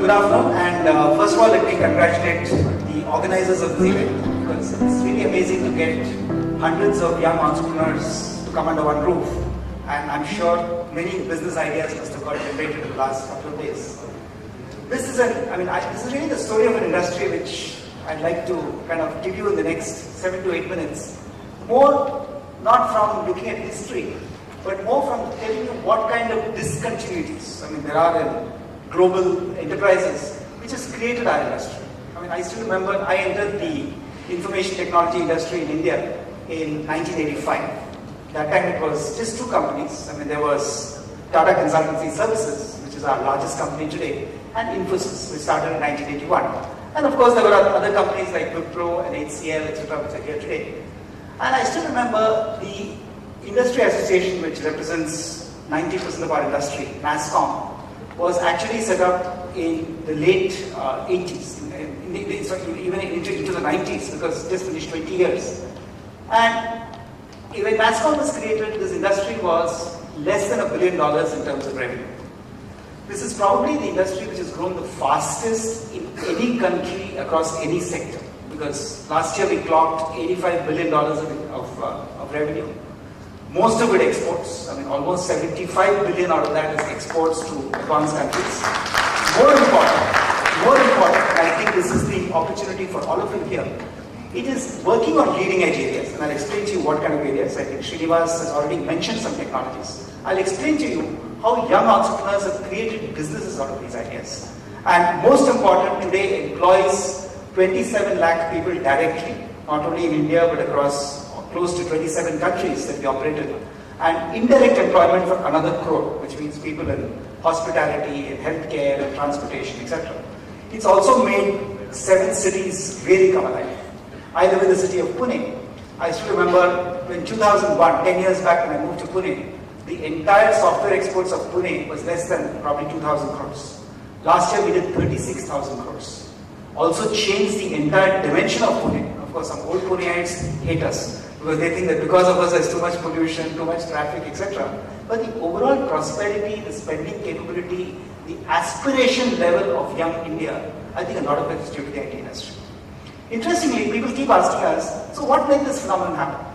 good afternoon, and first of all, let me congratulate the organizers of the event, because it's really amazing to get hundreds of young entrepreneurs to come under one roof, and I'm sure many business ideas must have got generated in the last couple of days. This is this is really the story of an industry which I'd like to kind of give you in the next 7 to 8 minutes. More not from looking at history, but more from telling you what kind of discontinuities, there are in global enterprises which has created our industry. I still remember I entered the information technology industry in India in 1985. That time it was just two companies. There was Tata Consultancy Services, which is our largest company today, and Infosys, which started in 1981. And of course there were other companies like Wipro and HCL, etc., which are here today. And I still remember the industry association, which represents 90% of our industry, NASSCOM, was actually set up in the late 80s, even into the 90s, because it just finished 20 years. And when NASSCOM was created, this industry was less than $1 billion in terms of revenue. This is probably the industry which has grown the fastest in any country across any sector, because last year we clocked $85 billion of revenue. Most of it exports. Almost 75 billion out of that is exports to advanced countries. More important, and I think this is the opportunity for all of you here, it is working on leading edge areas, and I'll explain to you what kind of areas. I think Srinivas has already mentioned some technologies. I'll explain to you how young entrepreneurs have created businesses out of these ideas. And most important, today employs 27 lakh people directly, not only in India but across close to 27 countries that we operate in, and indirect employment for another crore, which means people in hospitality, in healthcare, in transportation, etc. It's also made 7 cities really come alive. I live in the city of Pune. I still remember when 2001, 10 years back when I moved to Pune, the entire software exports of Pune was less than probably 2,000 crores. Last year we did 36,000 crores. Also changed the entire dimension of Pune. Of course, some old Puneites hate us, because they think that because of us there's too much pollution, too much traffic, etc. But the overall prosperity, the spending capability, the aspiration level of young India, I think a lot of it is due to the IT industry. Interestingly, people keep asking us, so what made this phenomenon happen?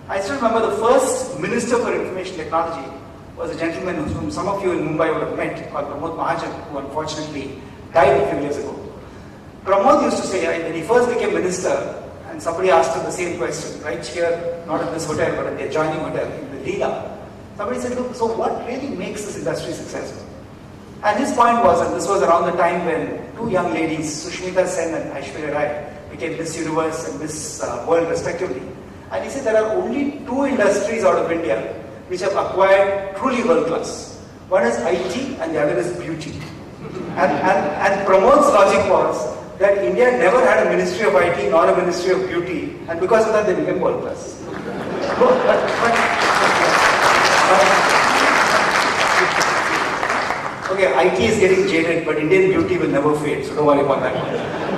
I still remember the first Minister for Information Technology was a gentleman whom some of you in Mumbai would have met, called Pramod Mahajan, who unfortunately died a few years ago. Pramod used to say, when he first became minister, and somebody asked him the same question, right here, not at this hotel, but at the adjoining hotel, in the Leela. Somebody said, look, so what really makes this industry successful? And his point was, and this was around the time when two young ladies, Sushmita Sen and Aishwarya Rai, became Miss Universe and Miss World respectively. And he said there are only 2 industries out of India which have acquired truly world class. One is IT and the other is beauty. And Pramod's logic was that India never had a Ministry of IT nor a Ministry of Beauty, and because of that they became world class. Okay, IT is getting jaded, but Indian beauty will never fade, so don't worry about that one.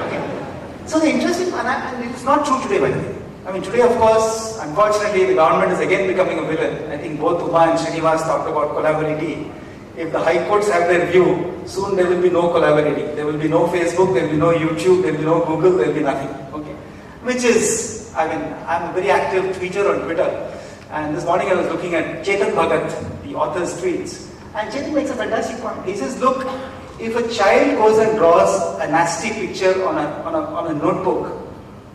Okay. So the interesting, and it's not true today, by the way. Today, of course, unfortunately, the government is again becoming a villain. I think both Uma and Srinivas talked about collaborativity. If the high courts have their view, soon there will be no collaborativity. There will be no Facebook, there will be no YouTube, there will be no Google, there will be nothing. Okay. Which is, I'm a very active tweeter on Twitter. And this morning I was looking at Chetan Bhagat, the author's tweets. And Chetan makes a fantastic point. He says, look, if a child goes and draws a nasty picture on a notebook,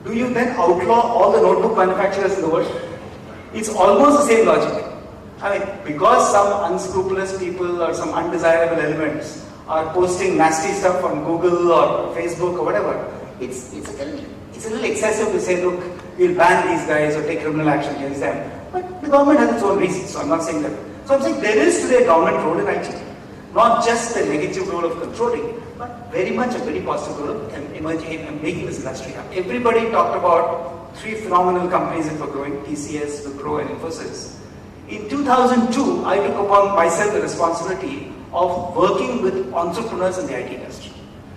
do you then outlaw all the notebook manufacturers in the world? It's almost the same logic. Because some unscrupulous people or some undesirable elements are posting nasty stuff on Google or Facebook or whatever, it's a little excessive to say, look, we'll ban these guys or take criminal action against them. But the government has its own reasons, so I'm not saying that. So I'm saying there is today a government role in IT. Not just the negative role of controlling, but very much a very positive role of emerging and making this industry happen. Everybody talked about 3 phenomenal companies that were growing, TCS, Wipro and Infosys. In 2002, I took upon myself the responsibility of working with entrepreneurs in the IT industry.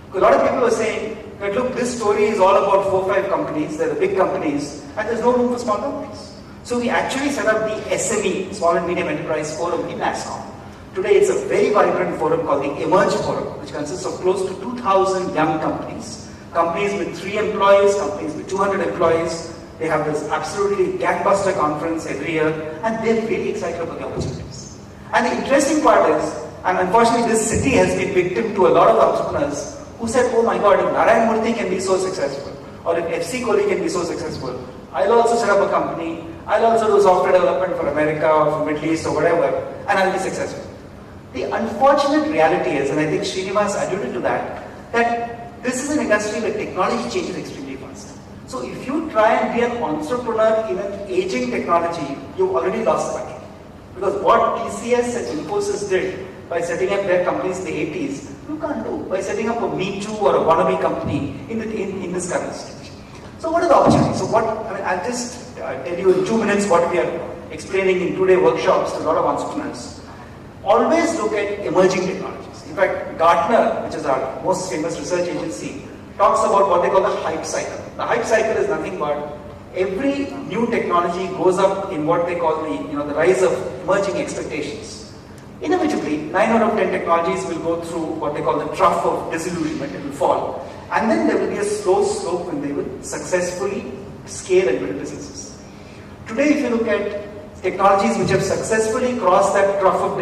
Because a lot of people were saying that, look, this story is all about 4 or 5 companies, they're the big companies, and there's no room for small companies. So we actually set up the SME, Small and Medium Enterprise Forum in NASSCOM, Today it's a very vibrant forum called the Emerge Forum, which consists of close to 2,000 young companies. Companies with 3 employees, companies with 200 employees. They have this absolutely gangbuster conference every year, and they're really excited about the opportunities. And the interesting part is, and unfortunately this city has been victim to a lot of entrepreneurs who said, oh my God, if Narayan Murthy can be so successful, or if FC Kohli can be so successful, I'll also set up a company, I'll also do software development for America or for Middle East or whatever, and I'll be successful. The unfortunate reality is, and I think Srinivas alluded to that this is an industry where technology changes extremely fast. So if you try and be an entrepreneur in an aging technology, you've already lost the battle. Because what TCS and Infosys did by setting up their companies in the 80s, you can't do by setting up a Me Too or a wannabe company in this current stage. So what are the opportunities? So I'll just tell you in 2 minutes what we are explaining in today's workshops to a lot of entrepreneurs. Always look at emerging technologies. In fact, Gartner, which is our most famous research agency, talks about what they call the hype cycle. The hype cycle is nothing but every new technology goes up in what they call the rise of emerging expectations. Inevitably, 9 out of 10 technologies will go through what they call the trough of disillusionment. It will fall. And then there will be a slow slope when they will successfully scale and build businesses. Today, if you look at technologies which have successfully crossed that trough of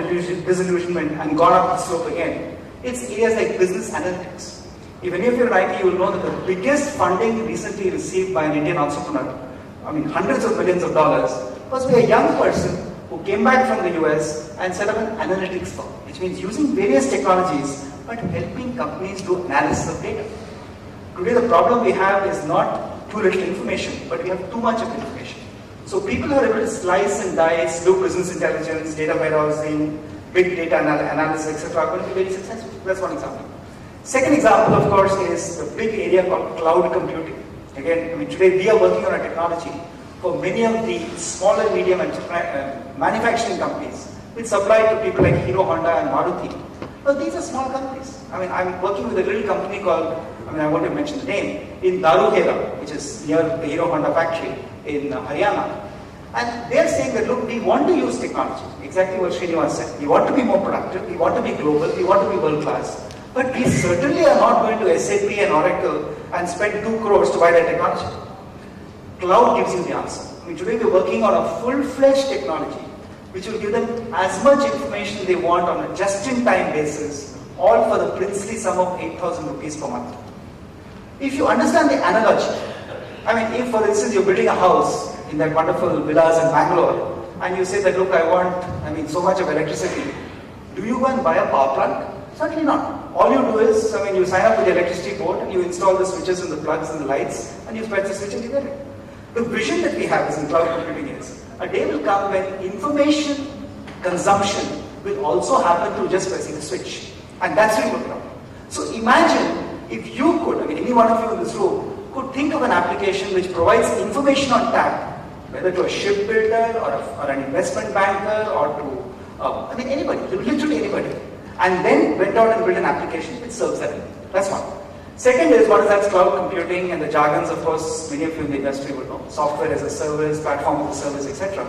disillusionment and gone up the slope again, it's areas like business analytics. If any of you are in IT, you will know that the biggest funding recently received by an Indian entrepreneur, hundreds of millions of dollars, was by a young person who came back from the US and set up an analytics firm, which means using various technologies but helping companies do analysis of data. Today the problem we have is not too little information, but we have too much of information. So people who are able to slice and dice, do business intelligence, data warehousing, big data analysis, etc. are going to be very successful. That's one example. Second example, of course, is the big area called cloud computing. Again, today we are working on a technology for many of the small and medium manufacturing companies which supply to people like Hero, Honda and Maruti. But these are small companies. I'm working with a little company called, I won't even mention the name, in Dharuhera, which is near the Hero Honda factory in Haryana. And they're saying that, look, we want to use technology, exactly what Srinivas said. We want to be more productive, we want to be global, we want to be world class. But we certainly are not going to SAP and Oracle and spend 2 crores to buy that technology. Cloud gives you the answer. Today we're working on a full-fledged technology which will give them as much information they want on a just-in-time basis, all for the princely sum of 8,000 rupees per month. If you understand the analogy, if for instance you're building a house in that wonderful villas in Bangalore and you say that, look, I want so much of electricity, do you go and buy a power plant? Certainly not. All you do is, you sign up with the electricity board and you install the switches and the plugs and the lights and you press the switch and you get it. The vision that we have is in cloud computing is, a day will come when information consumption will also happen through just pressing the switch. And that's really cloud. So imagine if you could, any one of you in this room, could think of an application which provides information on tap, whether to a shipbuilder or an investment banker or to, anybody, literally anybody. And then went out and built an application which serves that. That's one. Second is, what is that? Cloud computing, and the jargons, of course, many of you in the industry will know. Software as a service, platform as a service, etc.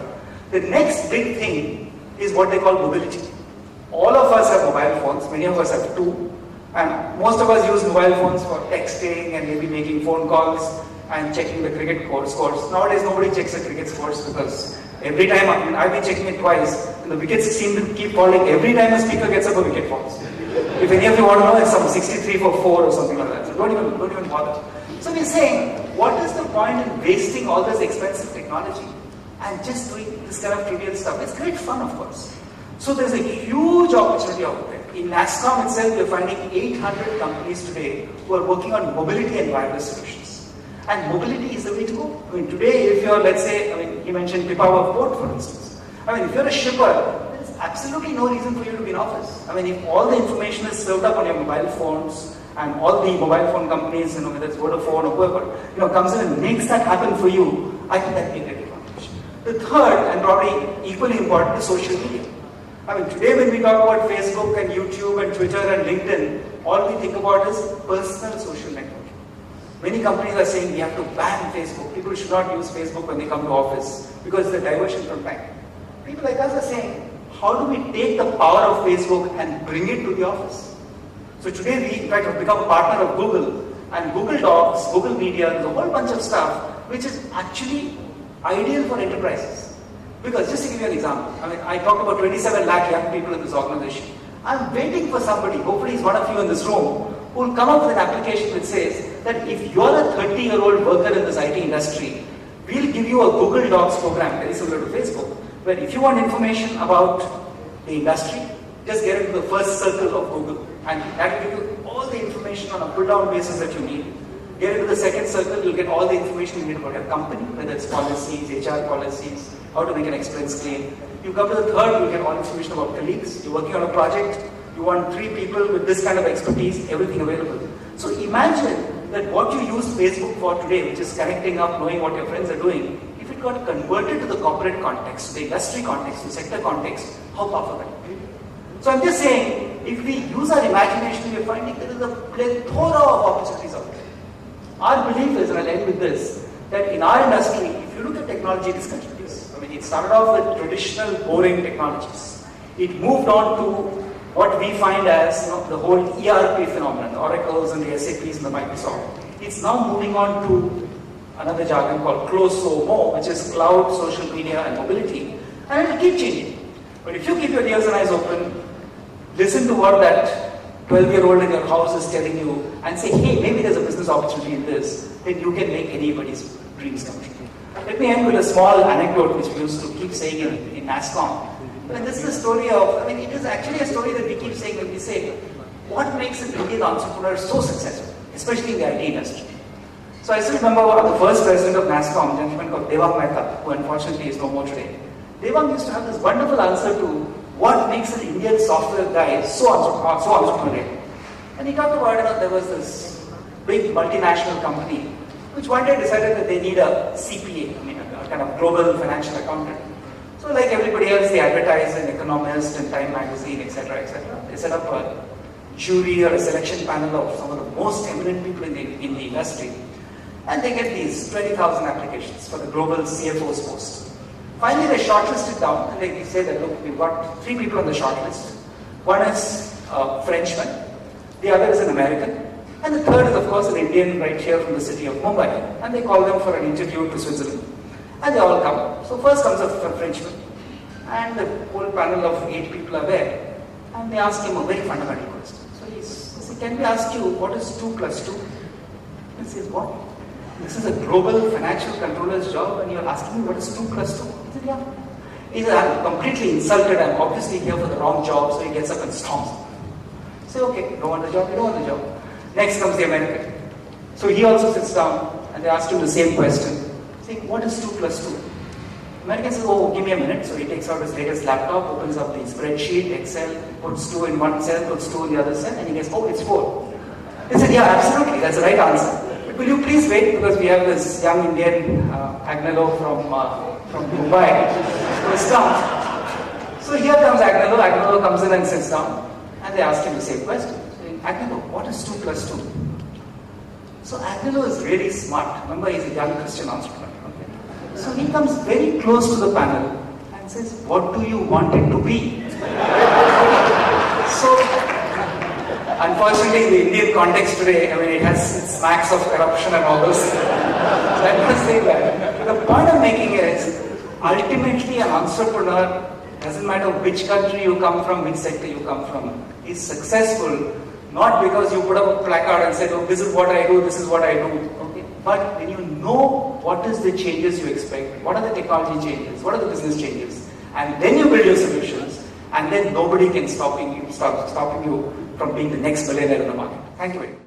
The next big thing is what they call mobility. All of us have mobile phones, many of us have 2. And most of us use mobile phones for texting and maybe making phone calls and checking the cricket scores. Nowadays, nobody checks the cricket scores because every time, I've been checking it twice, and the wickets seem to keep falling every time a speaker gets up, a wicket falls. If any of you want to know, it's some 63 for 4 or something like that. So don't even bother. So we're saying, what is the point in wasting all this expensive technology and just doing this kind of trivial stuff? It's great fun, of course. So there's a huge opportunity out there. In NASSCOM itself, we're finding 800 companies today who are working on mobility and wireless solutions. And mobility is the way to go. Today, if you're, let's say, he mentioned Pipavav Port, for instance. If you're a shipper, there's absolutely no reason for you to be in office. If all the information is served up on your mobile phones, and all the mobile phone companies, whether it's Vodafone or whoever, comes in and makes that happen for you, I think that will be a great advantage. The third, and probably equally important, is social media. Today when we talk about Facebook and YouTube and Twitter and LinkedIn, all we think about is personal social networking. Many companies are saying we have to ban Facebook. People should not use Facebook when they come to office because it's a diversion from time. People like us are saying, how do we take the power of Facebook and bring it to the office? So today we, in fact, have become a partner of Google, and Google Docs, Google Media, there's a whole bunch of stuff which is actually ideal for enterprises. Because just to give you an example, I mean, I talked about 27 lakh young people in this organization. I'm waiting for somebody, hopefully it's one of you in this room, who will come up with an application which says that if you're a 30-year-old worker in this IT industry, we'll give you a Google Docs program, very similar to Facebook, where if you want information about the industry, just get into the first circle of Google, and that will give you all the information on a pull-down basis that you need. Get into the second circle, you'll get all the information you need about your company, whether it's policies, HR policies, how to make an expense claim. You come to the third, you'll get all information about colleagues. You're working on a project, you want 3 people with this kind of expertise, everything available. So imagine that what you use Facebook for today, which is connecting up, knowing what your friends are doing, if it got converted to the corporate context, the industry context, the sector context, how powerful that would be. So I'm just saying, if we use our imagination, we're finding there is a plethora of opportunities out there. Our belief is, and I'll end with this, that in our industry, if you look at technology, it is continuous. I mean, it started off with traditional, boring technologies. It moved on to what we find as the whole ERP phenomenon, the Oracles and the SAPs and the Microsoft. It's now moving on to another jargon called close-so-mo, which is cloud, social media, and mobility. And it will keep changing. But if you keep your ears and eyes open, listen to what that 12-year-old in your house is telling you and say, hey, maybe there's a business opportunity in this, then you can make anybody's dreams come true. Let me end with a small anecdote which we used to keep saying in NASSCOM. And this is a story of, I mean, it is actually a story that we keep saying when we say, what makes an Indian entrepreneur so successful, especially in the IT industry? So I still remember the first president of NASSCOM, a gentleman called Devang Mehta, who unfortunately is no more today. Devang used to have this wonderful answer to what makes an Indian software guy so entrepreneurial. And he talked about, there was this big multinational company which one day decided that they need a CPA, I mean a kind of global financial accountant. So like everybody else, they advertise an Economist and Time Magazine, etc., etc. They set up a jury or a selection panel of some of the most eminent people in the industry. And they get these 20,000 applications for the global CFO's post. Finally, they shortlisted down, and they say that, look, we've got 3 people on the shortlist. One is a Frenchman, the other is an American, and the third is, of course, an Indian right here from the city of Mumbai. And they call them for an interview to Switzerland. And they all come. So first comes a Frenchman, and the whole panel of 8 people are there, and they ask him a very fundamental question. So he says, can we ask you, what is 2 plus 2? He says, what? This is a global financial controller's job and you're asking me what is 2 plus 2? He said, yeah. He said, I'm completely insulted, I'm obviously here for the wrong job, so he gets up and storms. I say, okay, you don't want the job, you don't want the job. Next comes the American. So he also sits down and they ask him the same question, saying, what is 2 plus 2? American says, oh, give me a minute. So he takes out his latest laptop, opens up the spreadsheet, Excel, puts 2 in one cell, puts 2 in the other cell, and he goes, oh, it's 4. He said, yeah, absolutely, that's the right answer. Will you please wait, because we have this young Indian Agnello from Mumbai who is down. So here comes Agnello. Agnello comes in and sits down, and they ask him the same question. Saying, Agnello, what is 2 plus 2? So Agnello is really smart. Remember, he's a young Christian entrepreneur. Okay? So he comes very close to the panel and says, what do you want it to be? So unfortunately, in the Indian context today, I mean, it smacks of corruption and all those things. So I must say that. The point I'm making is, ultimately an entrepreneur, doesn't matter which country you come from, which sector you come from, is successful not because you put up a placard and said, oh, this is what I do, this is what I do. Okay? But when you know what is the changes you expect, what are the technology changes, what are the business changes, and then you build your solutions, and then nobody can stopping you from being the next millionaire in the market. Thank you very much.